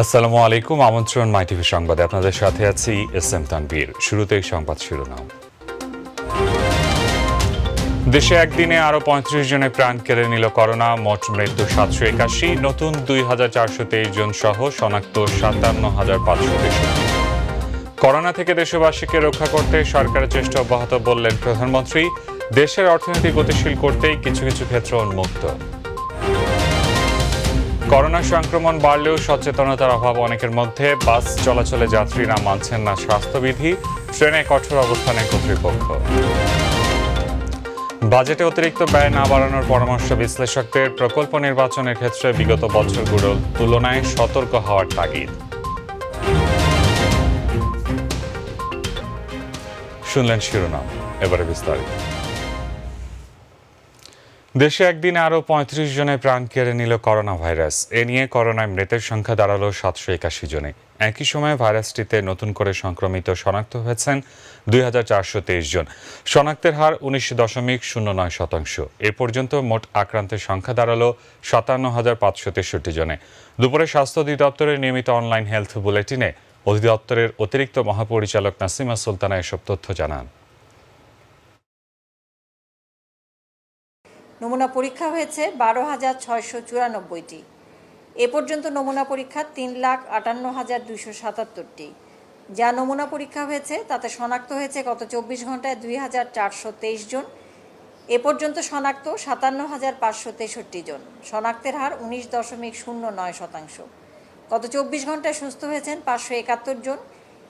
আসসালামু আলাইকুম। আমন্ত্রণ মাই টিভি সংবাদে আপনাদের সাথে আছি এস এম তানভীর। শুরুতেই সংবাদ শিরোনাম। দেশে একদিনে আরো ৩৫ জনের প্রাণ কেড়ে নিল করোনা। মোট মৃত্যু ৭৮১, নতুন ২,৪২৩ জন সহ শনাক্ত ৫৭,৫৬৩। করোনা থেকে দেশবাসীকে রক্ষা করতে সরকারের চেষ্টা অব্যাহত বললেন প্রধানমন্ত্রী। দেশের অর্থনীতি গতিশীল করতেই কিছু কিছু ক্ষেত্র উন্মুক্ত। করোনা সংক্রমণ বাড়লেও সচেতনতার অভাব অনেকের মধ্যে। বাস চলাচলে যাত্রীরা মানছেন না স্বাস্থ্যবিধি, ট্রেনে কঠোর অবস্থানে কর্তৃপক্ষ। বাজেটে অতিরিক্ত ব্যয় না বাড়ানোর পরামর্শ বিশ্লেষকদের। প্রকল্প নির্বাচনের ক্ষেত্রে বিগত বছরগুলোর তুলনায় সতর্ক হওয়ার তাগিদ। শুনলেন শিরোনাম, এবারে বিস্তারিত। দেশে একদিনে আরও ৩৫ জনের প্রাণ কেড়ে নিল করোনা ভাইরাস। এ নিয়ে করোনায় মৃতের সংখ্যা দাঁড়ালো ৭৮১ জনে। একই সময়ে ভাইরাসটিতে নতুন করে সংক্রমিত শনাক্ত হয়েছেন ২,৪২৩ জন। শনাক্তের হার ১৯.০৯%। এ পর্যন্ত মোট আক্রান্তের সংখ্যা দাঁড়ালো ৫৭,৫৬৩ জনে। দুপুরে স্বাস্থ্য অধিদপ্তরের নিয়মিত অনলাইন হেলথ বুলেটিনে অধিদপ্তরের অতিরিক্ত মহাপরিচালক নাসিমা সুলতানা এসব তথ্য জানান। নমুনা পরীক্ষা হয়েছে ১২,৬৯৪টি। এ পর্যন্ত নমুনা পরীক্ষা ৩,৫৮,২৭৭টি। যা নমুনা পরীক্ষা হয়েছে তাতে শনাক্ত হয়েছে গত ২৪ ঘন্টায় ২,৪২৩ জন। এ পর্যন্ত শনাক্ত ৫৭,৫৬৩ জন। শনাক্তের হার ১৯.০৯%। গত ২৪ ঘন্টায় সুস্থ হয়েছেন ৫৭১ জন।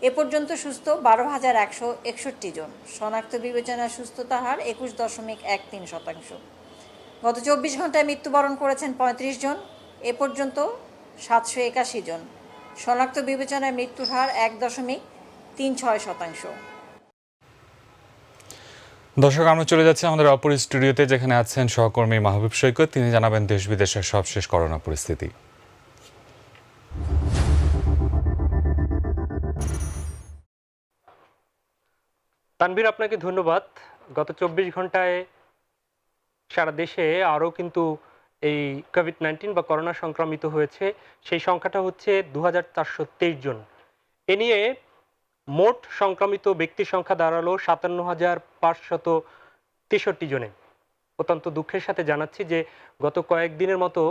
এ পর্যন্ত সুস্থ ১২,১৬১ জন। শনাক্ত বিবেচনায় সুস্থতা হার ২১.১৩%। গত ২৪ ঘন্টায় মৃত্যুবরণ করেছেন ৩৫ জন। এ পর্যন্ত ৭৮১ জন। শনাক্ত বিবেচনায় মৃত্যুর হার ১.৩৬%। দর্শক, আমরা চলে যাচ্ছি আমাদের অপর স্টুডিওতে, যেখানে আছেন সহকর্মী মাহবুব সৈকত। তিনি জানাবেন দেশ বিদেশের সবশেষ করোনা পরিস্থিতি। তানভীর, আপনাকে ধন্যবাদ। গত ২৪ ঘন্টায় সারা দেশে আরও কিন্তু এই কোভিড-১৯ বা করোনা সংক্রমিত হয়েছে। সেই সংখ্যাটা হচ্ছে ২,৪২৩ জন। এ নিয়ে মোট সংক্রমিত ব্যক্তির সংখ্যা দাঁড়ালো ৫৭,৫৬৩ জনে। অত্যন্ত দুঃখের সাথে জানাচ্ছি যে গত কয়েকদিনের মতো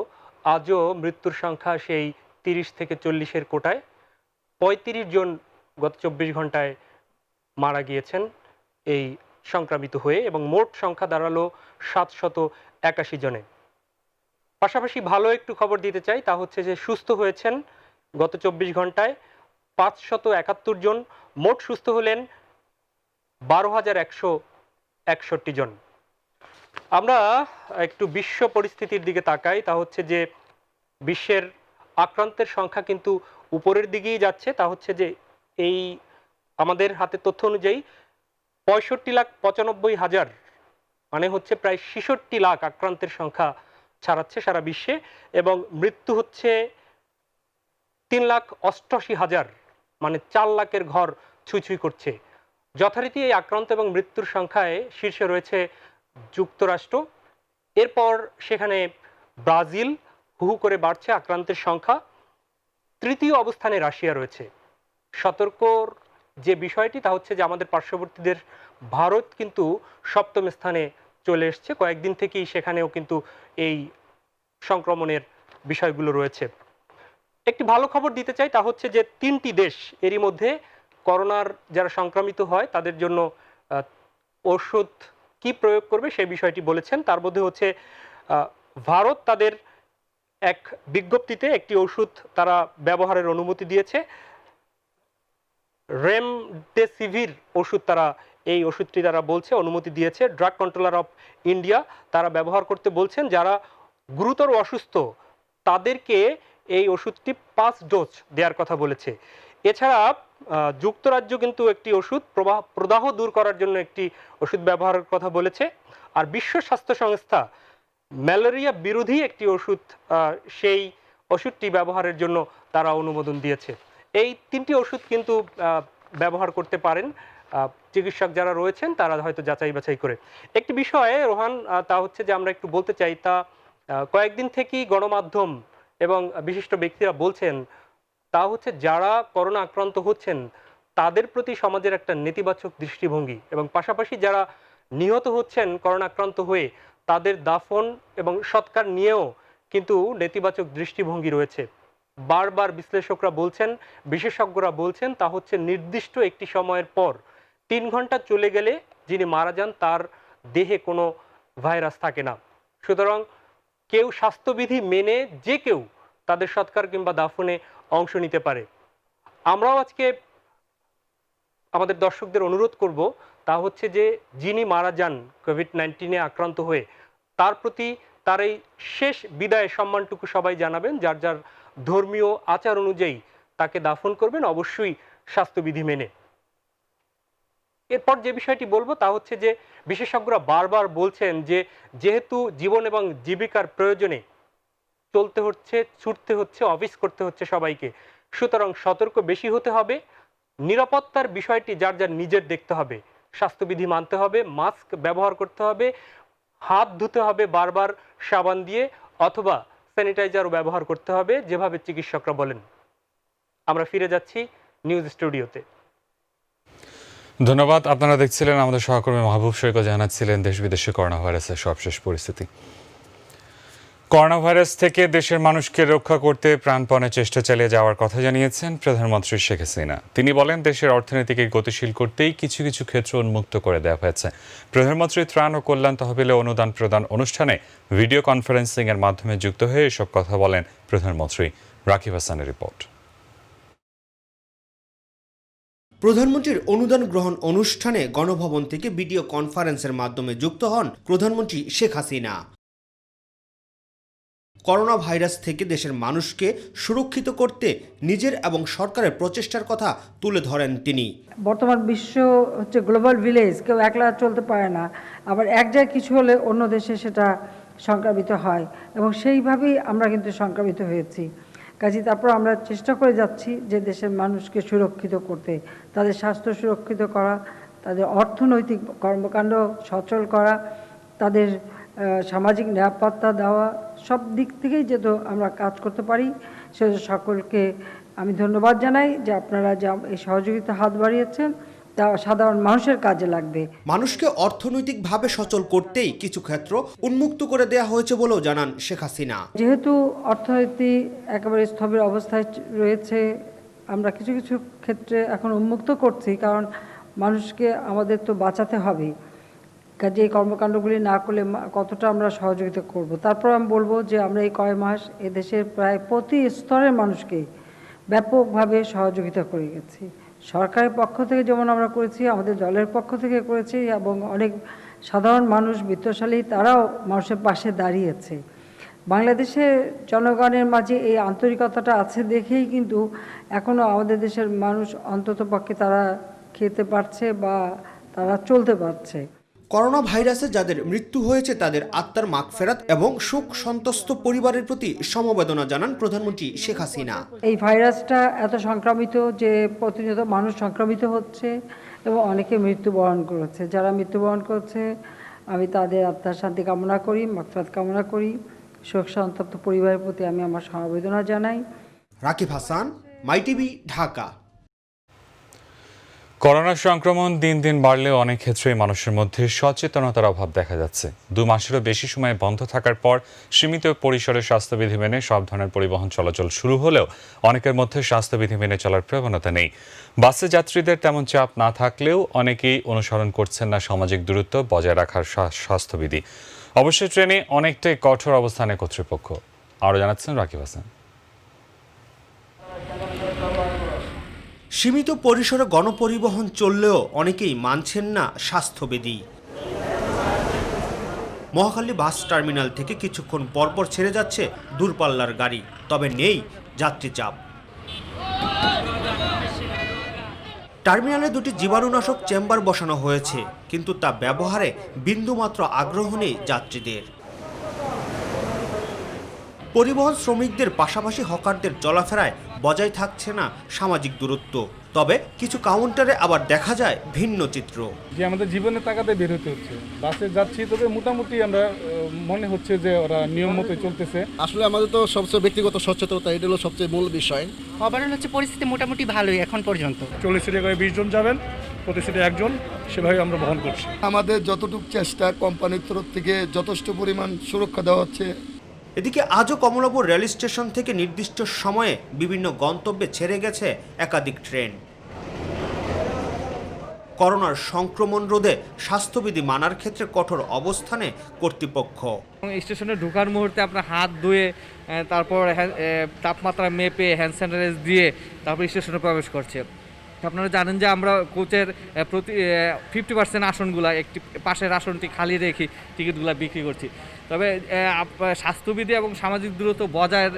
আজও মৃত্যুর সংখ্যা সেই ৩০ থেকে ৪০-এর কোটায়। ৩৫ জন গত ২৪ ঘন্টায় মারা গিয়েছেন এই সংক্রামিত হয়ে, এবং মোট সংখ্যা দাঁড়ালো ৭৮১ জনে। পাশাপাশি ভালো একটু খবর দিতে চাই, তা হচ্ছে যে সুস্থ হয়েছেন গত ২৪ ঘন্টায় ৫৭১ জন। মোট সুস্থ হলেন ১২,১৬১ জন। আমরা একটু বিশ্ব পরিস্থিতির দিকে তাকাই, তা হচ্ছে যে বিশ্বের আক্রান্তের সংখ্যা কিন্তু উপরের দিকেই যাচ্ছে। তা হচ্ছে যে এই আমাদের হাতে তথ্য অনুযায়ী ৬৫,৯৫,০০০, মানে হচ্ছে প্রায় ৬৬ লাখ আক্রান্তের সংখ্যা ছাড়াচ্ছে সারা বিশ্বে, এবং মৃত্যু হচ্ছে ৩,৮৮,০০০, মানে ৪ লাখের ঘর ছুঁই করছে। যথারীতি এই আক্রান্ত এবং মৃত্যুর সংখ্যায় শীর্ষে রয়েছে যুক্তরাষ্ট্র। এরপর সেখানে ব্রাজিল, হু করে বাড়ছে আক্রান্তের সংখ্যা। তৃতীয় অবস্থানে রাশিয়া রয়েছে। সতর্কর যে বিষয়টি, তা হচ্ছে যে আমাদের পার্শ্ববর্তী দেশ ভারত কিন্তু সপ্তম স্থানে চলে এসছে। কয়েকদিন থেকেই সেখানেও কিন্তু এই সংক্রমণের বিষয়গুলো রয়েছে। একটি ভালো খবর দিতে চাই, তা হচ্ছে যে ৩টি দেশ এরই মধ্যে করোনার যারা সংক্রমিত হয় তাদের জন্য ওষুধ কি প্রয়োগ করবে সেই বিষয়টি বলেছেন। তার মধ্যে হচ্ছে ভারত তাদের এক বিজ্ঞপ্তিতে একটি ওষুধ তারা ব্যবহারের অনুমতি দিয়েছে। রেমডেসিভির ওষুধ, তারা এই ওষুধটি তারা বলছে অনুমতি দিয়েছে। ড্রাগ কন্ট্রোলার অফ ইন্ডিয়া তারা ব্যবহার করতে বলছেন। যারা গুরুতর অসুস্থ তাদেরকে এই ওষুধটি ৫ ডোজ দেওয়ার কথা বলেছে। এছাড়া যুক্তরাজ্য কিন্তু একটি ওষুধ প্রদাহ দূর করার জন্য একটি ওষুধ ব্যবহারের কথা বলেছে। আর বিশ্ব স্বাস্থ্য সংস্থা ম্যালেরিয়া বিরোধী একটি ওষুধ, সেই ওষুধটি ব্যবহারের জন্য তারা অনুমোদন দিয়েছে। এই ৩টি ওষুধ কিন্তু ব্যবহার করতে পারেন চিকিৎসক যারা রয়েছেন, তারা হয়তো যাচাই বাছাই করে। একটি বিষয়ে রোহান, তা হচ্ছে যে আমরা একটু বলতে চাই, তা কয়েকদিন থেকেই গণমাধ্যম এবং বিশিষ্ট ব্যক্তিরা বলছেন তা হচ্ছে যারা করোনা আক্রান্ত হচ্ছেন তাদের প্রতি সমাজের একটা নেতিবাচক দৃষ্টিভঙ্গি, এবং পাশাপাশি যারা নিহত হচ্ছেন করোনা আক্রান্ত হয়ে তাদের দাফন এবং সৎকার নিয়েও কিন্তু নেতিবাচক দৃষ্টিভঙ্গি রয়েছে। বারবার বিশ্লেষকরা বলছেন, বিশেষজ্ঞরা বলছেন, তা হচ্ছে নির্দিষ্ট একটি সময়ের পর 3 ঘন্টা চলে গেলে যিনি মারা যান তার দেহে কোনো ভাইরাস থাকে না। সুতরাং কেউ স্বাস্থ্যবিধি মেনে যে কেউ তাদের সৎকার কিংবা দাফনে অংশ নিতে পারে। আমরাও আজকে আমাদের দর্শকদের অনুরোধ করব, তা হচ্ছে যে যিনি মারা যান কোভিড-19 আক্রান্ত হয়ে, তার প্রতি তার এই শেষ বিদায় সম্মানটুকু সবাই জানাবেন, যার যার ধর্মীয় আচার অনুযায়ী তাকে দাফন করবেন, অবশ্যই স্বাস্থ্যবিধি মেনে। এরপর যে বিষয়টি বলবো তা হচ্ছে যে বিশেষজ্ঞরা বারবার বলছেন যে যেহেতু জীবন এবং জীবিকার প্রয়োজনে চলতে হচ্ছে, ছুটতে হচ্ছে, অফিস করতে হচ্ছে সবাইকে, সুতরাং সতর্ক বেশি হতে হবে। নিরাপত্তার বিষয়টি যার যার নিজের দেখতে হবে, স্বাস্থ্যবিধি মানতে হবে, মাস্ক ব্যবহার করতে হবে, হাত ধুতে হবে বারবার সাবান দিয়ে, অথবা স্যানিটাইজারও ব্যবহার করতে হবে যেভাবে চিকিৎসকরা বলেন। আমরা ফিরে যাচ্ছি নিউজ স্টুডিওতে। ধন্যবাদ। আপনারা দেখছিলেন আমাদের সহকর্মী মাহবুব সৈকত জানাচ্ছিলেন দেশ বিদেশে করোনা ভাইরাসের সবশেষ পরিস্থিতি। করোনা ভাইরাস থেকে দেশের মানুষকে রক্ষা করতে প্রাণপণে চেষ্টা চালিয়ে যাওয়ার কথা জানিয়েছেন প্রধানমন্ত্রী শেখ হাসিনা। তিনি বলেন, দেশের অর্থনীতিকে গতিশীল করতেই কিছু কিছু ক্ষেত্র উন্মুক্ত করে দেওয়া হয়েছে। প্রধানমন্ত্রী ত্রাণ ও কল্যাণ তহবিলে অনুদান প্রদান অনুষ্ঠানে ভিডিও কনফারেন্সিং এর মাধ্যমে যুক্ত হয়ে এসব কথা বলেন প্রধানমন্ত্রী। রাকিব হাসানের রিপোর্ট। প্রধানমন্ত্রীর অনুদান গ্রহণ অনুষ্ঠানে গণভবন থেকে ভিডিও কনফারেন্সের মাধ্যমে যুক্ত হন প্রধানমন্ত্রী শেখ হাসিনা। করোনা ভাইরাস থেকে দেশের মানুষকে সুরক্ষিত করতে নিজের এবং সরকারের প্রচেষ্টার কথা তুলে ধরেন তিনি। বর্তমান বিশ্ব হচ্ছে গ্লোবাল ভিলেজ, কেউ একলা চলতে পারে না, আবার এক জায়গায় কিছু হলে অন্য দেশে সেটা সংক্রামিত হয়, এবং সেইভাবেই আমরা কিন্তু সংক্রামিত হয়েছি। কাজে তারপর আমরা চেষ্টা করে যাচ্ছি যে দেশের মানুষকে সুরক্ষিত করতে, তাদের স্বাস্থ্য সুরক্ষিত করা, তাদের অর্থনৈতিক কর্মকাণ্ড সচল করা, তাদের সামাজিক নিরাপত্তা দেওয়া, সব দিক থেকেই যেহেতু আমরা কাজ করতে পারি, সেটা সকলকে আমি ধন্যবাদ জানাই যে আপনারা যা এই সহযোগিতা হাত বাড়িয়েছেন তা সাধারণ মানুষের কাজে লাগবে। মানুষকে অর্থনৈতিকভাবে সচল করতেই কিছু ক্ষেত্র উন্মুক্ত করে দেওয়া হয়েছে বলেও জানান শেখ হাসিনা। যেহেতু অর্থনীতি একেবারে স্থবির অবস্থায় রয়েছে, আমরা কিছু কিছু ক্ষেত্রে এখন উন্মুক্ত করছি, কারণ মানুষকে আমাদের তো বাঁচাতে হবে। কাজে এই কর্মকাণ্ডগুলি না করলে কতটা আমরা সহযোগিতা করব। তারপর আমি বলবো যে আমরা এই কয় মাস এদেশের প্রায় প্রতি স্তরের মানুষকে ব্যাপকভাবে সহযোগিতা করে গেছি। সরকারের পক্ষ থেকে যেমন আমরা করেছি, আমাদের দলের পক্ষ থেকে করেছি, এবং অনেক সাধারণ মানুষ, বিত্তশালী, তারাও মানুষের পাশে দাঁড়িয়েছে। বাংলাদেশের জনগণের মাঝে এই আন্তরিকতাটা আছে দেখেই কিন্তু এখনও আমাদের দেশের মানুষ অন্ততপক্ষে তারা খেতে পারছে বা তারা চলতে পারছে। করোনা ভাইরাসে যাদের মৃত্যু হয়েছে তাদের আত্মার মাগফেরাত এবং শোক সন্তস্ত পরিবারের প্রতি সমবেদনা জানান প্রধানমন্ত্রী শেখ হাসিনা। এই ভাইরাসটা এত সংক্রামিত যে প্রতিনিয়ত মানুষ সংক্রামিত হচ্ছে এবং অনেকে মৃত্যুবরণ করেছে। যারা মৃত্যুবরণ করছে আমি তাদের আত্মার শান্তি কামনা করি, মাগফিরাত কামনা করি। শোক সন্তপ্ত পরিবারের প্রতি আমি আমার সমবেদনা জানাই। রাকিব হাসান, মাই টিভি, ঢাকা। করোনা সংক্রমণ দিন দিন বাড়লেও অনেক ক্ষেত্রেই মানুষের মধ্যে সচেতনতার অভাব দেখা যাচ্ছে। 2 মাসেরও বেশি সময় বন্ধ থাকার পর সীমিত পরিসরে স্বাস্থ্যবিধি মেনে সব ধরনের পরিবহন চলাচল শুরু হলেও অনেকের মধ্যে স্বাস্থ্যবিধি মেনে চলার প্রবণতা নেই। বাসে যাত্রীদের তেমন চাপ না থাকলেও অনেকেই অনুসরণ করছেন না সামাজিক দূরত্ব বজায় রাখার স্বাস্থ্যবিধি। অবশ্যই ট্রেনে অনেকটাই কঠোর অবস্থানে কর্তৃপক্ষ। আরও জানাচ্ছেন রাকিব হাসান। সীমিত পরিসরে গণপরিবহন চললেও অনেকেই মানছেন না স্বাস্থ্যবিধি। মহাখালী বাস টার্মিনাল থেকে কিছুক্ষণ পরপর ছেড়ে যাচ্ছে দূরপাল্লার গাড়ি, তবে নেই যাত্রী চাপ। টার্মিনালে 2টি জীবাণুনাশক চেম্বার বসানো হয়েছে, কিন্তু তা ব্যবহারে বিন্দুমাত্র আগ্রহ নেই যাত্রীদের। পরিবহন শ্রমিকদের পাশাপাশি হকারদের চলাফেরায় বজায় থাকছে না সামাজিক দূরত্ব। তবে কিছু কাউন্টারে আবার দেখা যায় ভিন্ন চিত্র। যে আমাদের জীবনের তাগাদে বের হতে হচ্ছে, বাসে যাচ্ছি, তবে মোটামুটি আমরা মনে হচ্ছে যে ওরা নিয়ম মতো চলতেছে। আসলে আমাদের তো সবচেয়ে ব্যক্তিগত সচেতনতা, এটা হলো সবচেয়ে মূল বিষয়। ওভারঅল হচ্ছে পরিস্থিতি মোটামুটি ভালোই এখন পর্যন্ত। 40 সিটে করে 20 জন যাবেন, প্রতি সিটে একজন, সেভাবে আমরা বহন করছি। আমাদের যতটুকু চেষ্টা, কোম্পানির তরফ থেকে যথেষ্ট পরিমাণ সুরক্ষা দেওয়া হচ্ছে। এদিকে আজও কমলাপুর রেল স্টেশন থেকে নির্দিষ্ট সময়ে বিভিন্ন গন্তব্যে ছেড়ে গেছে একাধিক ট্রেন। করোনার সংক্রমণ রোধে স্বাস্থ্যবিধি মানার ক্ষেত্রে কঠোর অবস্থানে কর্তৃপক্ষ। স্টেশনে ঢোকার মুহূর্তে আপনার হাত ধুয়ে, তারপর তাপমাত্রা মেপে, হ্যান্ড স্যানিটাইজার দিয়ে তারপর স্টেশনে প্রবেশ করছে। আপনারা জানেন যে আমরা কোচের প্রতি 50% আসনগুলা একটি পাশের আসনটি খালি রেখে টিকিটগুলো বিক্রি করছি। তবে স্বাস্থ্যবিধি এবং সামাজিক দূরত্ব বজায়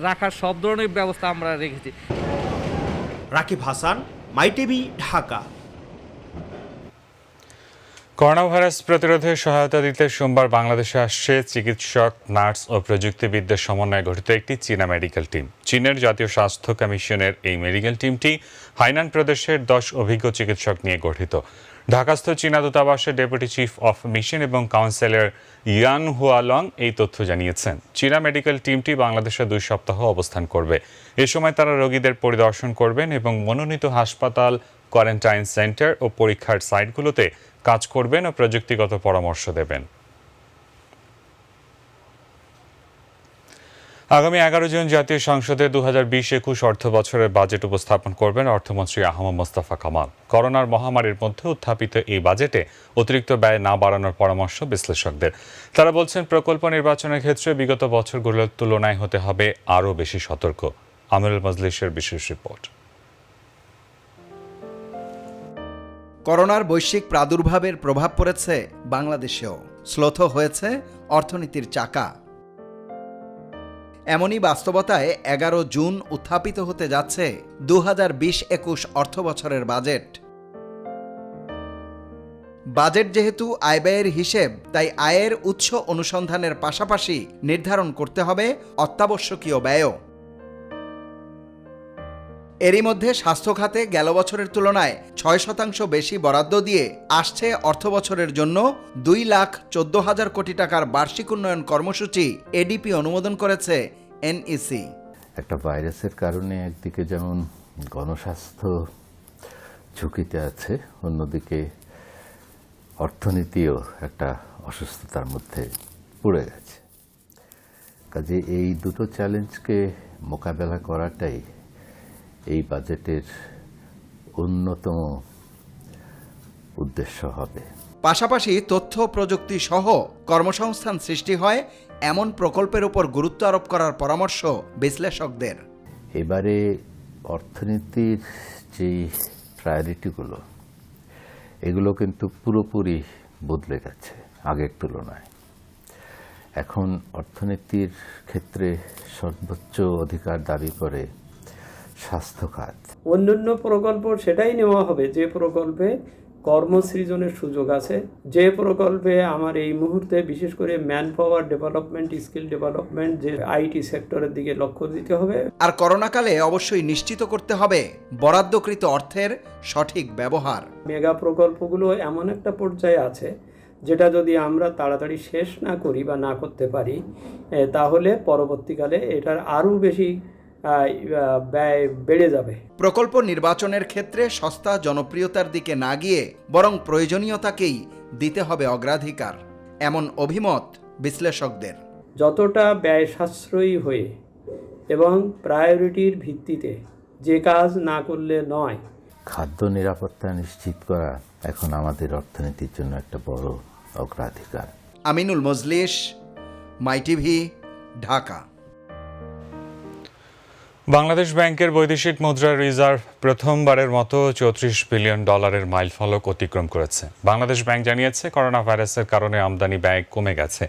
রাখার সব ধরনের ব্যবস্থা আমরা রেখেছি। রাকিব হাসান, মাই টিভি, ঢাকা। করোনা ভাইরাস প্রতিরোধে সহায়তা দিতে সোমবার বাংলাদেশে আসছে চিকিৎসক, নার্স ও প্রযুক্তিবিদদের সমন্বয়ে গঠিত একটি চীনা মেডিকেল টিম। চীনের জাতীয় স্বাস্থ্য কমিশনের এই মেডিকেল টিমটি হাইনান প্রদেশের 10 অভিজ্ঞ চিকিৎসক নিয়ে গঠিত। ঢাকাস্থ চীনা দূতাবাসের ডেপুটি চিফ অফ মিশন এবং কাউন্সিলর ইয়ান হুয়ালং এই তথ্য জানিয়েছেন। চীনা মেডিকেল টিমটি বাংলাদেশে 2 সপ্তাহ অবস্থান করবে। এ সময় তারা রোগীদের পরিদর্শন করবেন এবং মনোনীত হাসপাতাল, কোয়ারেন্টাইন সেন্টার ও পরীক্ষার সাইটগুলোতে কাজ করবেন ও প্রযুক্তিগত পরামর্শ দেবেন। আগামী 11 জুন জাতীয় সংসদে 2020-21 অর্থ বছরের বাজেট উপস্থাপন করবেন অর্থমন্ত্রী আহমদ মোস্তফা কামাল। করোনার মহামারীর মধ্যে উত্থাপিত এই বাজেটে অতিরিক্ত ব্যয় না বাড়ানোর পরামর্শ বিশ্লেষকদের। তারা বলছেন, প্রকল্প নির্বাচনের ক্ষেত্রে বিগত বছরগুলোর তুলনায় হতে হবে আরও বেশি সতর্ক। আমিরুল মজলিসের বিশেষ রিপোর্ট। করোনার বৈশ্বিক প্রাদুর্ভাবের প্রভাব পড়েছে বাংলাদেশেও। শ্লথ হয়েছে অর্থনীতির চাকা। এমনই বাস্তবতায় 11 জুন উত্থাপিত হতে যাচ্ছে 2020-21 অর্থ বছরের বাজেট। বাজেট যেহেতু আয় ব্যয়ের হিসেব, তাই আয়ের উৎস অনুসন্ধানের পাশাপাশি নির্ধারণ করতে হবে অত্যাবশ্যকীয় ব্যয়ও। এরই মধ্যে স্বাস্থ্য খাতে গেল বছরের তুলনায় 6% বেশি বরাদ্দ দিয়ে আসছে অর্থ বছরের জন্য 2,14,000 কোটি টাকার বার্ষিক উন্নয়ন কর্মসূচি এডিপি অনুমোদন করেছে এনইসি। একটা ভাইরাসের কারণে একদিকে যেমন গণস্বাস্থ্য ঝুঁকিতে আছে, অন্যদিকে অর্থনীতিও একটা অসুস্থতার মধ্যে পড়ে গেছে। কাজে এই দুটো চ্যালেঞ্জকে মোকাবেলা করাটাই এই বাজেটের অন্যতম উদ্দেশ্য হবে। পাশাপাশি তথ্য প্রযুক্তি সহ কর্মসংস্থান সৃষ্টি হয় এমন প্রকল্পের উপর গুরুত্ব আরোপ করার পরামর্শ বিশ্লেষকদের। এবারে অর্থনীতির যেই প্রায়োরিটিগুলো, এগুলো কিন্তু পুরোপুরি বদলে গেছে আগের তুলনায়। এখন অর্থনীতির ক্ষেত্রে সর্বোচ্চ অধিকার দাবি করে স্বাস্থ্য খাত। অন্যান্য প্রকল্প সেটাই নেওয়া হবে যে প্রকল্পে কর্মসৃজনের সুযোগ আছে, যে প্রকল্পে আমার এই মুহূর্তে বিশেষ করে man power development, skill development, যে আইটি সেক্টরের দিকে লক্ষ্য দিতে হবে। আর করোনাকালে অবশ্যই নিশ্চিত করতে হবে বরাদ্দকৃত অর্থের সঠিক ব্যবহার। মেগা প্রকল্পগুলো এমন একটা পর্যায়ে আছে যেটা যদি আমরা তাড়াতাড়ি শেষ না করি বা না করতে পারি, তাহলে পরবর্তীকালে এটার আরও বেশি ব্যয় বেড়ে যাবে। প্রকল্প নির্বাচনের ক্ষেত্রে সস্তা জনপ্রিয়তার দিকে না গিয়ে বরং প্রয়োজনীয়তাকেই দিতে হবে অগ্রাধিকার, এমন অভিমত বিশ্লেষকদের। যতটা ব্যয় সাশ্রয়ী হয়ে এবং প্রায়োরিটির ভিত্তিতে যে কাজ না করলে নয়। খাদ্য নিরাপত্তা নিশ্চিত করা এখন আমাদের অর্থনীতির জন্য একটা বড় অগ্রাধিকার। আমিনুল মজলিস, মাই টিভি, ঢাকা। বাংলাদেশ ব্যাংকের বৈদেশিক মুদ্রার রিজার্ভ প্রথমবারের মতো $34 বিলিয়ন মাইলফলক অতিক্রম করেছে। বাংলাদেশ ব্যাংক জানিয়েছে, করোনা ভাইরাসের কারণে আমদানি ব্যয় কমে গেছে,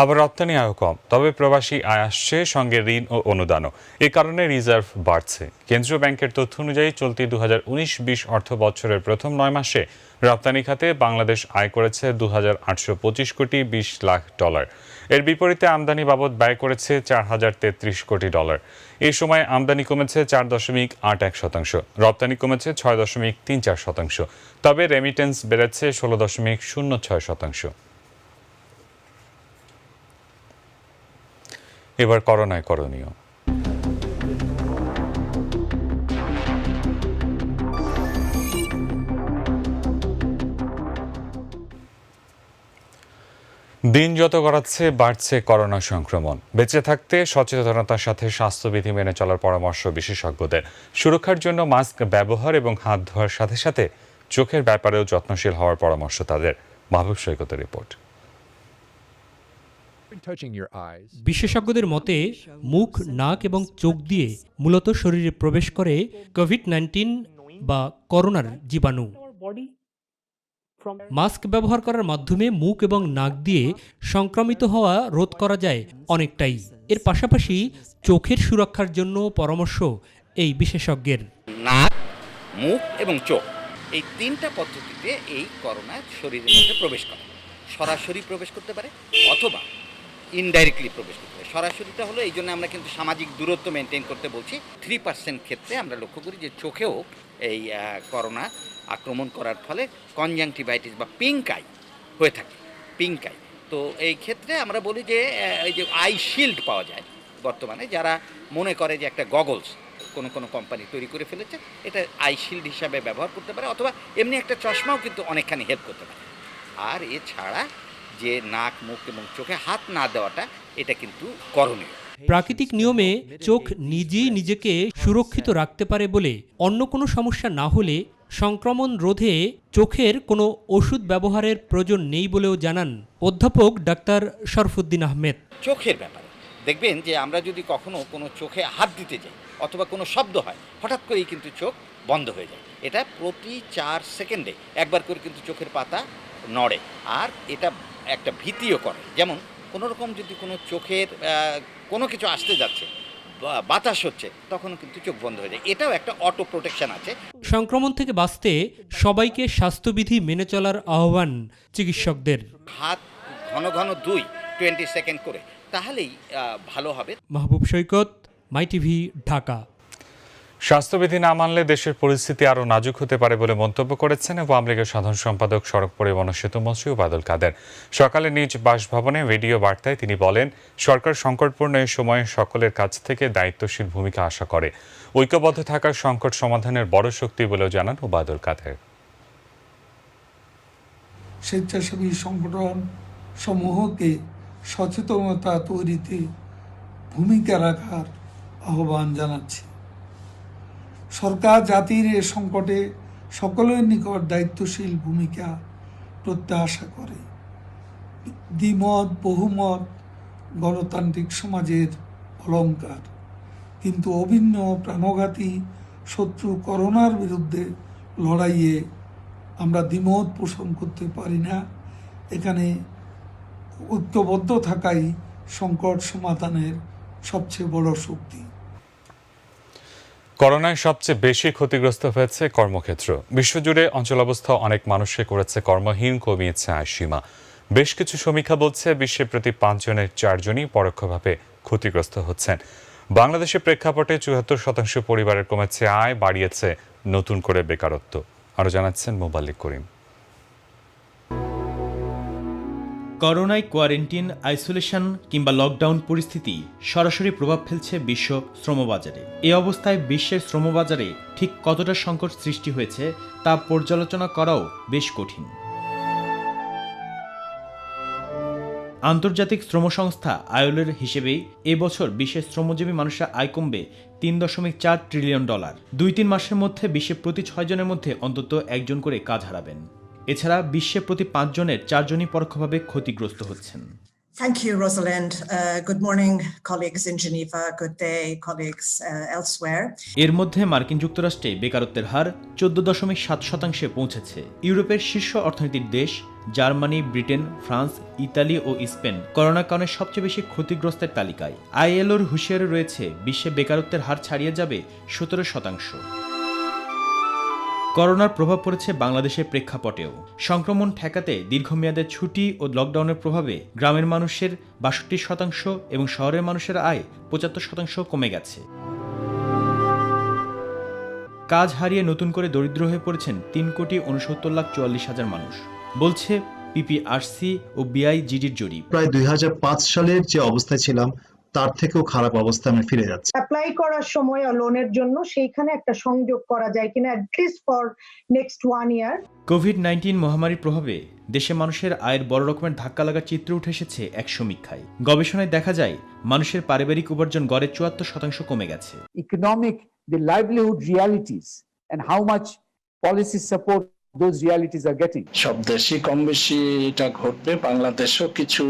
আবার রপ্তানি আয়ও কম। তবে প্রবাসী আয় আসছে, সঙ্গে ঋণ ও অনুদানও। এ কারণে রিজার্ভ বাড়ছে। কেন্দ্রীয় ব্যাংকের তথ্য অনুযায়ী চলতি 2019-20 অর্থ বছরের প্রথম 9 মাসে রপ্তানি খাতে বাংলাদেশ আয় করেছে $2,825 কোটি 20 লাখ। এর বিপরীতে আমদানি বাবদ ব্যয় করেছে $4,033 কোটি। এই সময় আমদানি কমেছে 4.81%, রপ্তানি কমেছে 6.34%, তবে রেমিটেন্স বেড়েছে 16.06%। এবার করোনায় করণীয়। দিন যত গড়াচ্ছে বাড়ছে করোনা সংক্রমণ। বেঁচে থাকতে সচেতনতার সাথে স্বাস্থ্যবিধি মেনে চলার পরামর্শ বিশেষজ্ঞদের। সুরক্ষার জন্য মাস্ক ব্যবহার এবং হাত ধোয়ার সাথে সাথে চোখের ব্যাপারেও যত্নশীল হওয়ার পরামর্শ তাদের। মাহবুব সৈকতের রিপোর্ট। বিশেষজ্ঞদের মতে মুখ, নাক এবং চোখ দিয়ে মূলত শরীরে প্রবেশ করে কোভিড-19 বা করোনার জীবাণু। মাস্ক ব্যবহার করার মাধ্যমে মুখ এবং নাক দিয়ে সংক্রমিত হওয়া রোধ করা যায় অনেকটাই। এর পাশাপাশি চোখের সুরক্ষার জন্য পরামর্শ এই বিশেষজ্ঞের। নাক, মুখ এবং চোখ, এই তিনটা পদ্ধতিতে এই করোনা শরীরের মধ্যে প্রবেশ করে। সরাসরি প্রবেশ করতে পারে অথবা ইনডাইরেক্টলি প্রবেশ করতে পারে। সরাসরিটা হলো এই জন্য আমরা কিন্তু সামাজিক দূরত্ব মেনটেন করতে বলছি। 3% ক্ষেত্রে আমরা লক্ষ্য করি যে চোখেও এই করোনা আক্রমণ করার ফলে কনজাংটিভাইটিস বা পিঙ্ক আই হয়ে থাকে, পিঙ্ক আই। তো এই ক্ষেত্রে আমরা বলি যে এই যে আই শিল্ড পাওয়া যায় বর্তমানে, যারা মনে করে যে একটা গগলস কোনো কোম্পানি তৈরি করে ফেলেছে, এটা আই শিল্ড হিসাবে ব্যবহার করতে পারে, অথবা এমনি একটা চশমাও কিন্তু অনেকখানি হেল্প করতে পারে। আর এছাড়া যে নাক, মুখ এবং চোখে হাত না দেওয়াটা, এটা কিন্তু করণীয়। প্রাকৃতিক নিয়মে চোখ নিজেই নিজেকে সুরক্ষিত রাখতে পারে বলে অন্য কোনো সমস্যা না হলে সংক্রমণ রোধে চোখের কোনো ওষুধ ব্যবহারের প্রয়োজন নেই বলেও জানান অধ্যাপক ডাক্তার শরফুদ্দিন আহমেদ। চোখের ব্যাপারে দেখবেন যে আমরা যদি কখনো কোনো চোখে হাত দিতে যাই অথবা কোনো শব্দ হয়, হঠাৎ করেই কিন্তু চোখ বন্ধ হয়ে যায়। এটা প্রতি 4 সেকেন্ডে একবার করে কিন্তু চোখের পাতা নড়ে, আর এটা একটা ভীতিও করে। যেমন কোনো রকম যদি কোনো চোখের কোনো কিছু আসতে যাচ্ছে, বাতাস হচ্ছে, তখন কিন্তু চোখ বন্ধ হয়ে যায়। এটাও একটা অটো প্রোটেকশন আছে। সংক্রমণ থেকে বাঁচতে সবাইকে স্বাস্থ্যবিধি মেনে চলার আহ্বান চিকিৎসকদের। হাত ঘন ঘন ধুই 20 সেকেন্ড করে, তাহলেই ভালো হবে। মাহবুব সৈকত, মাই টিভি, ঢাকা। স্বাস্থ্যবিধি না মানলে দেশের পরিস্থিতি আরও নাজুক হতে পারে বলে মন্তব্য করেছেন আওয়ামী লীগের সাধারণ সম্পাদক, সড়ক পরিবহন ও সেতুমন্ত্রী ওবায়দুল কাদের। সকালে নিজ বাসভবনে ভিডিও বার্তায় তিনি বলেন, সরকার সংকটপূর্ণ এই সময়ে সকলের কাছ থেকে দায়িত্বশীল ভূমিকা আশা করে। ঐক্যবদ্ধ থাকার সংকট সমাধানের বড় শক্তি বলেও জানান ওবায়দুল কাদের। স্বেচ্ছাসেবী সংগঠন সমূহকে সচেতনতা তৈরিতে ভূমিকা রাখার আহ্বান জানাচ্ছি। সরকার জাতির এ সংকটে সকলের নিকট দায়িত্বশীল ভূমিকা প্রত্যাশা করে। দ্বিমত বহুমত গণতান্ত্রিক সমাজের অলংকার, কিন্তু অভিন্ন প্রাণঘাতী শত্রু করোনার বিরুদ্ধে লড়াইয়ে আমরা দ্বিমত পোষণ করতে পারি না। এখানে ঐক্যবদ্ধ থাকাই সংকট সমাধানের সবচেয়ে বড় শক্তি। করোনায় সবচেয়ে বেশি ক্ষতিগ্রস্ত হয়েছে কর্মক্ষেত্র। বিশ্বজুড়ে অঞ্চলাবস্থা অনেক মানুষকে করেছে কর্মহীন, কমিয়েছে আয়সীমা। বেশ কিছু সমীক্ষা বলছে বিশ্বে প্রতি 5 জনের 4 জনই পরোক্ষভাবে ক্ষতিগ্রস্ত হচ্ছেন। বাংলাদেশের প্রেক্ষাপটে 74% পরিবারের কমেছে আয়, বাড়িয়েছে নতুন করে বেকারত্ব। আরও জানাচ্ছেন মোবাল্লিক করিম। করোনায় কোয়ারেন্টিন, আইসোলেশন কিংবা লকডাউন পরিস্থিতি সরাসরি প্রভাব ফেলছে বিশ্ব শ্রমবাজারে। এই অবস্থায় বিশ্বের শ্রমবাজারে ঠিক কতটা সংকট সৃষ্টি হয়েছে তা পর্যালোচনা করাও বেশ কঠিন। আন্তর্জাতিক শ্রম সংস্থা আইএলওর হিসেবে এবছর বিশ্বের শ্রমজীবী মানুষের আয় কমবে $3.4 ট্রিলিয়ন। 2-3 মাসের মধ্যে বিশ্বে প্রতি 6 জনের মধ্যে অন্তত 1 জন করে কাজ হারাবেন। এছাড়া বিশ্বে প্রতি 5 জনের 4 জনই পরোক্ষভাবে ক্ষতিগ্রস্ত হচ্ছেন। Thank you, Rosalind. Good morning, colleagues in Geneva. Good day, colleagues elsewhere. এর মধ্যে মার্কিন যুক্তরাষ্ট্রে বেকারত্বের হার 14.7% পৌঁছেছে। ইউরোপের শীর্ষ অর্থনীতির দেশ জার্মানি, ব্রিটেন, ফ্রান্স, ইতালি ও স্পেন করোনার কারণে সবচেয়ে বেশি ক্ষতিগ্রস্তের তালিকায়। আইএলওর হুঁশিয়ারি রয়েছে, বিশ্বে বেকারত্বের হার ছাড়িয়ে যাবে 17%। করোনার প্রভাব পড়েছে বাংলাদেশের প্রেক্ষাপটেও। সংক্রমণ ঠেকাতে দীর্ঘমেয়াদের ছুটি ও লকডাউনের প্রভাবে গ্রামের মানুষের ৬২% এবং শহরের মানুষের আয় ৭৫% কমে গেছে। কাজ হারিয়ে নতুন করে দরিদ্র হয়ে পড়েছেন ৩,৬৯,৪৪,০০০ মানুষ, বলছে পিপিআরসি ও বিআইজিডির জরিপ। প্রায় ২০০৫ সালের যে অবস্থায় ছিলাম তার থেকেও খারাপ অবস্থায় আমি ফিরে যাচ্ছি। অ্যাপ্লাই করার সময় লোনের জন্য সেইখানে একটা সংযোগ করা যায় কিনা at least for next 1 year. COVID-19 মহামারীর প্রভাবে দেশে মানুষের আয়ের বড় রকমের ধাক্কা লাগার চিত্র উঠে এসেছে এক সমীক্ষায়। গবেষণায় দেখা যায় মানুষের পারিবারিক উপার্জন গড়ে ৭৪% কমে গেছে। Economic, the livelihood realities and how much policy support those realities are getting. সব দেশে কম বেশি এটা ঘটবে, বাংলাদেশও কিছু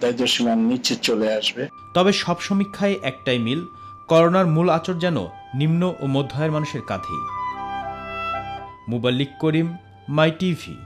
দারিদ্র্যসীমার নিচে চলে আসবে। তবে সব সমীক্ষায় একটাই মিল, করোনার মূল আঁচড় যেন নিম্ন ও মধ্য আয়ের মানুষের কাঁধেই। মুবাল্লিক করিম, মাই টিভি।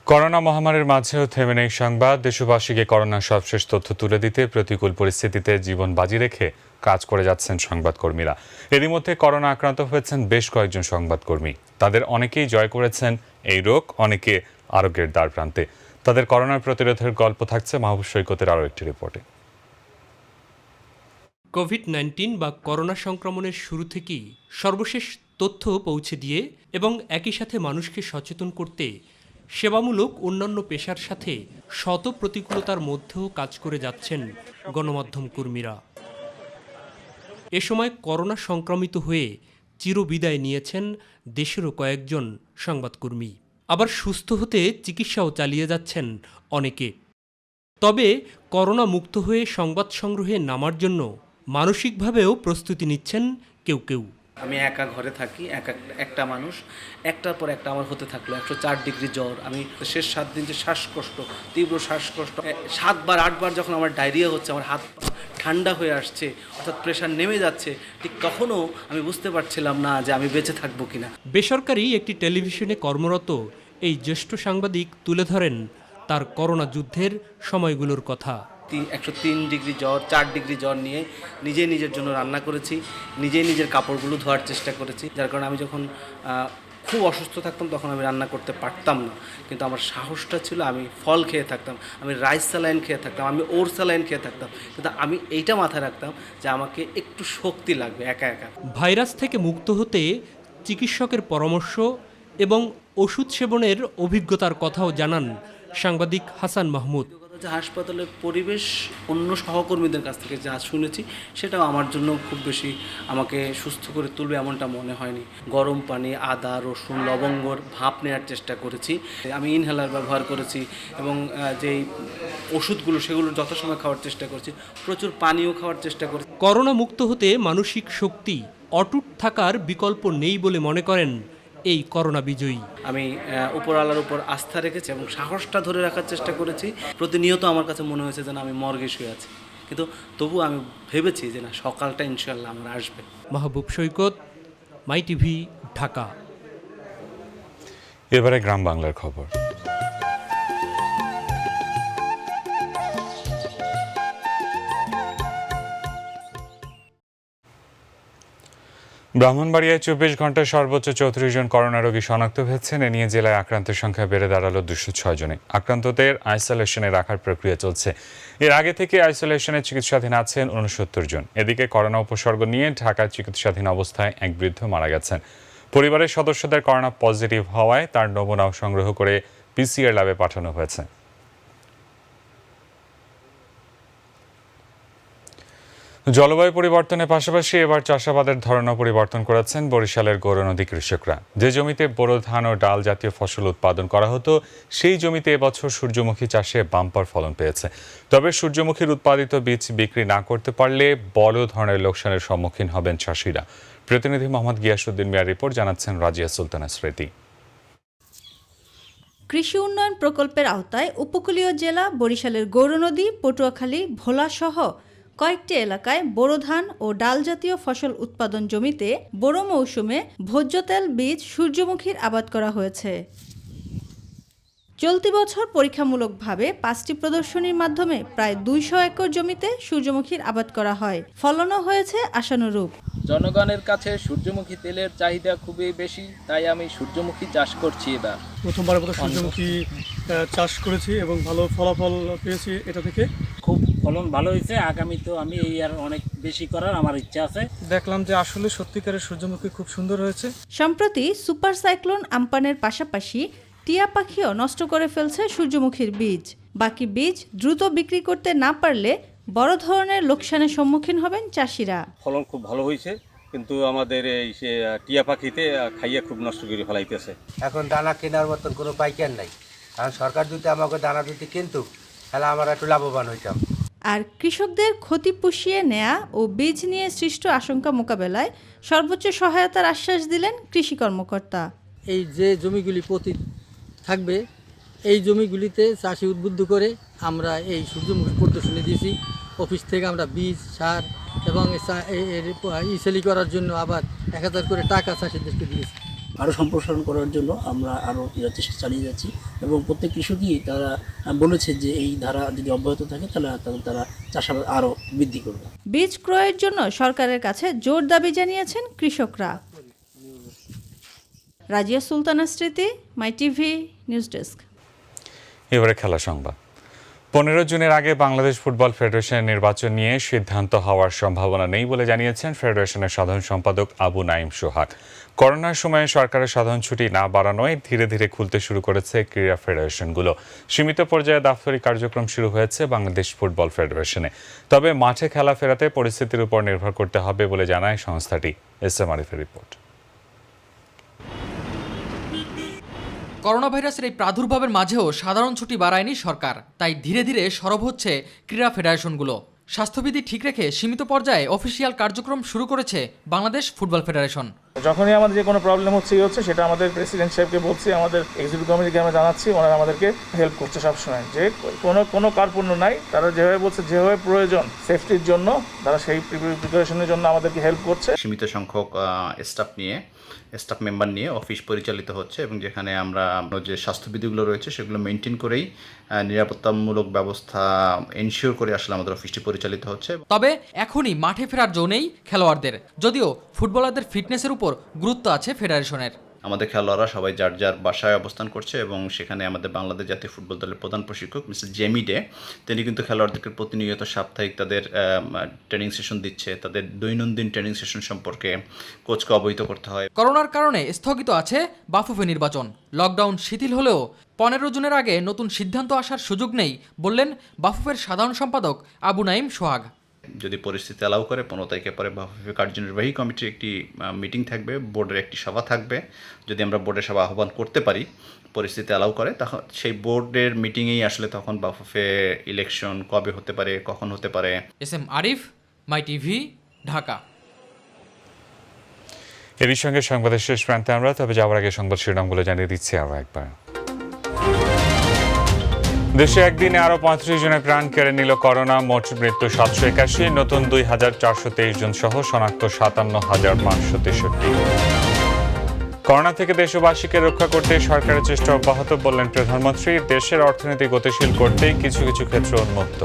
করোনা মহামারীর মাঝেও থেমে নেই সংবাদ। দেশবাসীকে করোনার সবশেষ তথ্য তুলে দিতে প্রতিকূল পরিস্থিতিতে জীবন বাজি রেখে কাজ করে যাচ্ছেন সংবাদকর্মীরা। এরই মধ্যে করোনা আক্রান্ত হয়েছেন বেশ কয়েকজন সংবাদকর্মী। তাদের অনেকেই জয় করেছেন এই রোগ, অনেকে আরোগ্যের দ্বার প্রান্তে। তাদের করোনার প্রতিরোধের গল্প থাকছে মাহবুব সৈকতের আরও একটি রিপোর্টে। কোভিড-19 বা করোনা সংক্রমণের শুরু থেকেই সর্বশেষ তথ্য পৌঁছে দিয়ে এবং একই সাথে মানুষকে সচেতন করতে সেবামূলক অন্যান্য পেশার সাথে শত প্রতিকূলতার মধ্যেও কাজ করে যাচ্ছেন গণমাধ্যম কর্মীরা। এ সময় করোনা সংক্রমিত হয়ে চিরবিদায় নিয়েছেন দেশেরও কয়েকজন সংবাদকর্মী। আবার সুস্থ হতে চিকিৎসাও চালিয়ে যাচ্ছেন অনেকে। তবে করোনা মুক্ত হয়ে সংবাদ সংগ্রহে নামার জন্য মানসিকভাবেও প্রস্তুতি নিচ্ছেন কেউ কেউ। আমি একা ঘরে থাকি, একটা মানুষ, একটার পর একটা আমার হতে থাকলো। 104 ডিগ্রি জ্বর, আমি শেষ 7 দিন যে শ্বাসকষ্ট, তীব্র শ্বাসকষ্ট, 7বার 8বার যখন আমার ডায়রিয়া হচ্ছে, আমার হাত ঠান্ডা হয়ে আসছে, অর্থাৎ প্রেশার নেমে যাচ্ছে, ঠিক তখনও আমি বুঝতে পারছিলাম না যে আমি বেঁচে থাকবো কিনা। বেসরকারি একটি টেলিভিশনে কর্মরত এই জ্যেষ্ঠ সাংবাদিক তুলে ধরেন তার করোনা যুদ্ধের সময়গুলোর কথা। 103 ডিগ্রি জ্বর, 4 ডিগ্রি জ্বর নিয়ে নিজের জন্য রান্না করেছি, নিজের কাপড়গুলো ধোয়ার চেষ্টা করেছি। যার কারণে আমি যখন খুব অসুস্থ থাকতাম তখন আমি রান্না করতে পারতাম না, কিন্তু আমার সাহসটা ছিল। আমি ফল খেয়ে থাকতাম, আমি রাইস স্যালাইন খেয়ে থাকতাম, আমি ওর স্যালাইন খেয়ে থাকতাম, কিন্তু আমি এইটা মাথায় রাখতাম যে আমাকে একটু শক্তি লাগবে একা একা। ভাইরাস থেকে মুক্ত হতে চিকিৎসকের পরামর্শ এবং ওষুধ সেবনের অভিজ্ঞতার কথাও জানান সাংবাদিক হাসান মাহমুদ। হাসপাতালের পরিবেশ অন্য সহকর্মীদের কাছ থেকে যা শুনেছি সেটাও আমার জন্য খুব বেশি আমাকে সুস্থ করে তুলবে এমনটা মনে হয়নি। গরম পানি, আদা, রসুন, লবঙ্গর ভাপ নেওয়ার চেষ্টা করেছি, আমি ইনহেলার ব্যবহার করেছি এবং যেই ওষুধগুলো সেগুলো যথাসময় খাওয়ার চেষ্টা করছি, প্রচুর পানিও খাওয়ার চেষ্টা করছি। করোনা মুক্ত হতে মানসিক শক্তি অটুট থাকার বিকল্প নেই বলে মনে করেন এই করোনা বিজয়ী। আমি উপরওয়ালার উপর আস্থা রেখেছি এবং সাহসটা ধরে রাখার চেষ্টা করেছি। প্রতিনিয়ত আমার কাছে মনে হয়েছে যেন আমি মর্গে শুয়ে আছি, কিন্তু তবু আমি ভেবেছি যে না, সকালটা ইনশাআল্লাহ আমার আসবে। মাহবুব সৈকত, মাই টিভি, ঢাকা। এবারে গ্রাম বাংলার খবর। ব্রাহ্মণবাড়িয়ায় 24 ঘন্টায় সর্বোচ্চ 34 জন করোনা রোগী শনাক্ত হয়েছেন। এ নিয়ে জেলায় আক্রান্তের সংখ্যা বেড়ে দাঁড়ালো 206 জনে। আক্রান্তদের আইসোলেশনে রাখার প্রক্রিয়া চলছে। এর আগে থেকে আইসোলেশনে চিকিৎসাধীন আছেন 69 জন। এদিকে করোনা উপসর্গ নিয়ে ঢাকায় চিকিৎসাধীন অবস্থায় এক বৃদ্ধ মারা গেছেন। পরিবারের সদস্যদের করোনা পজিটিভ হওয়ায় তার নমুনাও সংগ্রহ করে পিসিআর ল্যাবে পাঠানো হয়েছে। জলবায়ু পরিবর্তনের পাশাপাশি এবার চাষাবাদের ধরনও পরিবর্তন করেছেন বরিশালের গৌরনদী কৃষকরা। যে জমিতে বোরো ধান ও ডাল জাতীয় ফসল উৎপাদন করা হতো, সেই জমিতে এবছর সূর্যমুখী চাষে বাম্পার ফলন পেয়েছে। তবে সূর্যমুখীর উৎপাদিত বীজ বিক্রি না করতে পারলে বড় ধরনের লোকসানের সম্মুখীন হবেন চাষিরা। প্রতিনিধি মোহাম্মদ গিয়াসউদ্দিন মিয়ার রিপোর্ট, জানাচ্ছেন রাজিয়া সুলতানা স্মৃতি। কৃষি উন্নয়ন প্রকল্পের আওতায় উপকূলীয় জেলা বরিশালের গৌরনদী, পটুয়াখালী, ভোলা সহ কয়েকটি এলাকায় বোরো ধান ও ডাল জাতীয় ফসল উৎপাদন জমিতে বোরো মৌসুমে ভোজ্য তেল বীজ সূর্যমুখীর আবাদ করা হয়েছে। চলতি বছর পরীক্ষামূলকভাবে 5টি প্রদর্শনীর মাধ্যমে প্রায় 200 একর জমিতে সূর্যমুখীর আবাদ করা হয়। ফলনও হয়েছে আশানুরূপ। জনগণের কাছে সূর্যমুখী তেলের চাহিদা খুবই বেশি, তাই আমি সূর্যমুখী চাষ করছি এবার। প্রথমবারের মতো সূর্যমুখী চাষ করেছি এবং ভালো ফলাফল পেয়েছি এটা থেকে। খুব ফলন ভালো হয়েছে, আগামী তো আমি এই আর অনেক বেশি করার আমার ইচ্ছা আছে। দেখলাম যে আসলে সত্যিকারের সূর্যমুখী খুব সুন্দর হয়েছে। সম্প্রতি সুপার সাইক্লোন আম্পানের পাশাপাশি টিয়া পাখিও নষ্ট করে ফেলছে সূর্যমুখীর বীজ। বাকি বীজ দ্রুত বিক্রি করতে না পারলে বড় ধরনের লোকসানের সম্মুখীন হবেন চাষিরা। ফলন খুব ভালো হয়েছে, কিন্তু আমাদের এই টিয়া পাখিতে খাইয়া খুব নষ্ট করে ফেলাইতেছে। এখন দানা কেনার মতন কোনো পাইকার নাই, কারণ সরকার যদি আমাকে দানা দিতে কিন্তু তাহলে আমরা একটু লাভবান হইতাম। আর কৃষকদের ক্ষতি পুষিয়ে নেয়া ও বীজ নিয়ে সৃষ্ট আশঙ্কা মোকাবেলায় সর্বোচ্চ সহায়তার আশ্বাস দিলেন কৃষি কর্মকর্তা। এই যে জমিগুলি পতিত থাকবে, এই জমিগুলিতে চাষি উদ্বুদ্ধ করে আমরা এই সূর্যমুখী প্রদর্শনী দিয়েছি। অফিস থেকে আমরা বীজ, সার এবং ইসেলি করার জন্য আবার 1000 করে টাকা চাষিদেরকে দিয়েছি। আরও সম্প্রসারণ করার জন্য আমরা আরও চেষ্টা চালিয়ে যাচ্ছি এবং প্রত্যেক কৃষকই তারা বলেছে যে এই ধারা যদি অব্যাহত থাকে তাহলে তারা চাষাবাদ আরও বৃদ্ধি করবে। বীজ ক্রয়ের জন্য সরকারের কাছে জোর দাবি জানিয়েছেন কৃষকরা। রাজিয়া সুলতানা স্মৃতি, মাই টিভি নিউজ ডেস্ক। এবারে খেলা সংবাদ। 15 জুনের আগে বাংলাদেশ ফুটবল ফেডারেশনের নির্বাচন নিয়ে সিদ্ধান্ত হওয়ার সম্ভাবনা নেই বলে জানিয়েছেন ফেডারেশনের সাধারণ সম্পাদক আবু নাঈম সোহাগ। করোনার সময়ে সরকারের সাধারণ ছুটি না বাড়ানোয় ধীরে ধীরে খুলতে শুরু করেছে ক্রীড়া ফেডারেশনগুলো। সীমিত পর্যায়ে দাপ্তরিক কার্যক্রম শুরু হয়েছে বাংলাদেশ ফুটবল ফেডারেশনে। তবে মাঠে খেলা ফেরাতে পরিস্থিতির উপর নির্ভর করতে হবে বলে জানায় সংস্থাটি। এসএম আরিফের রিপোর্ট। করোনা ভাইরাসের এই প্রাদুর্ভাবের মাঝেও সাধারণ ছুটি বাড়ায়নি সরকার, তাই ধীরে ধীরে সরব হচ্ছে ক্রীড়া ফেডারেশনগুলো। স্বাস্থ্যবিধি ঠিক রেখে সীমিত পর্যায়ে অফিসিয়াল কার্যক্রম শুরু করেছে বাংলাদেশ ফুটবল ফেডারেশন। যখনই আমাদের যে কোনো প্রবলেম হচ্ছে সেটা আমাদের প্রেসিডেন্ট সাহেবকে বলছি, আমাদের এক্সিকিউটিভ কমিটিকে আমরা জানাচ্ছি, ওনারা আমাদেরকে হেল্প করছে সবসময়। যে কোনো কার্পণ্য নাই, তারা যেভাবে বলছে যেভাবে প্রয়োজন সেফটির জন্য তারা সেই প্রিপারেশনের জন্য আমাদেরকে হেল্প করছে। সীমিত সংখ্যক স্টাফ মেম্বার নিয়ে অফিস পরিচালিত হচ্ছে এবং যেখানে আমরা যে স্বাস্থ্যবিধিগুলো রয়েছে সেগুলো মেনটেন করেই নিরাপত্তামূলক ব্যবস্থা এনশিওর করে আসলে আমাদের অফিসটি পরিচালিত হচ্ছে। তবে এখনই মাঠে ফেরার জো নেই খেলোয়াড়দের, যদিও ফুটবলারদের ফিটনেসের উপর গুরুত্ব আছে ফেডারেশনের। আমাদের খেলোয়াড়রা সবাই যার যার বাসায় অবস্থান করছে এবং সেখানে আমাদের বাংলাদেশ জাতীয় ফুটবল দলের প্রধান প্রশিক্ষক মিস্টার জেমি ডে তিনি কিন্তু খেলোয়াড়দেরকে প্রতিনিয়ত সাপ্তাহিক তাদের ট্রেনিং সেশন দিচ্ছে। তাদের দৈনন্দিন ট্রেনিং সেশন সম্পর্কে কোচকে অবহিত করতে হয়। করোনার কারণে স্থগিত আছে বাফুফে নির্বাচন। লকডাউন শিথিল হলেও 15 জুনের আগে নতুন সিদ্ধান্ত আসার সুযোগ নেই বললেন বাফুফের সাধারণ সম্পাদক আবু নাঈম সোহাগ। যদি পরিস্থিতি অ্যালাউ করে 15 তারিখের পরে বাফুফে কার্যনির্বাহী কমিটির একটি মিটিং থাকবে, বোর্ডের একটি সভা থাকবে। যদি আমরা বোর্ডের সভা আহ্বান করতে পারি, পরিস্থিতি অ্যালাউ করে, তখন সেই বোর্ডের মিটিংয়েই আসলে তখন বাফুফে ইলেকশন কবে হতে পারে, কখন হতে পারে। এসএম আরিফ, মাই টিভি, ঢাকা। এরই সঙ্গে সংবাদের শেষ প্রান্তে আমরা, তবে যাওয়ার আগে সংবাদ শিরোনামগুলো জানিয়ে দিচ্ছি আরও একবার। দেশে একদিনে আরও 35 জনের প্রাণ কেড়ে নিল করোনা। মোট মৃত্যু 781, নতুন 2423 জন সহ শনাক্ত 57,563। করোনা থেকে দেশবাসীকে রক্ষা করতে সরকারের চেষ্টা অব্যাহত বললেন প্রধানমন্ত্রী। দেশের অর্থনীতি গতিশীল করতেই কিছু কিছু ক্ষেত্র উন্মুক্ত।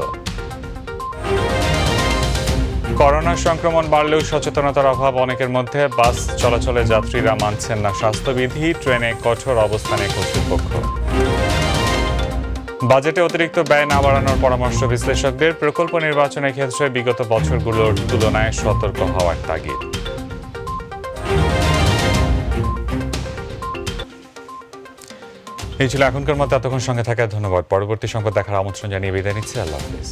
করোনা সংক্রমণ বাড়লেও সচেতনতার অভাব অনেকের মধ্যে। বাস চলাচলে যাত্রীরা মানছেন না স্বাস্থ্যবিধি, ট্রেনে কঠোর অবস্থানে কর্তৃপক্ষ। বাজেটে অতিরিক্ত ব্যয় না বাড়ানোর পরামর্শ বিশ্লেষকদের। প্রকল্প নির্বাচনের ক্ষেত্রে বিগত বছরগুলোর তুলনায় সতর্ক হওয়ার তাগিদ। এই ছিল এখনকার মতো। এতক্ষণ সঙ্গে থাকার ধন্যবাদ। পরবর্তী সংবাদ দেখার আমন্ত্রণ জানিয়ে বিদায় নিচ্ছি। আল্লাহ হাফেজ।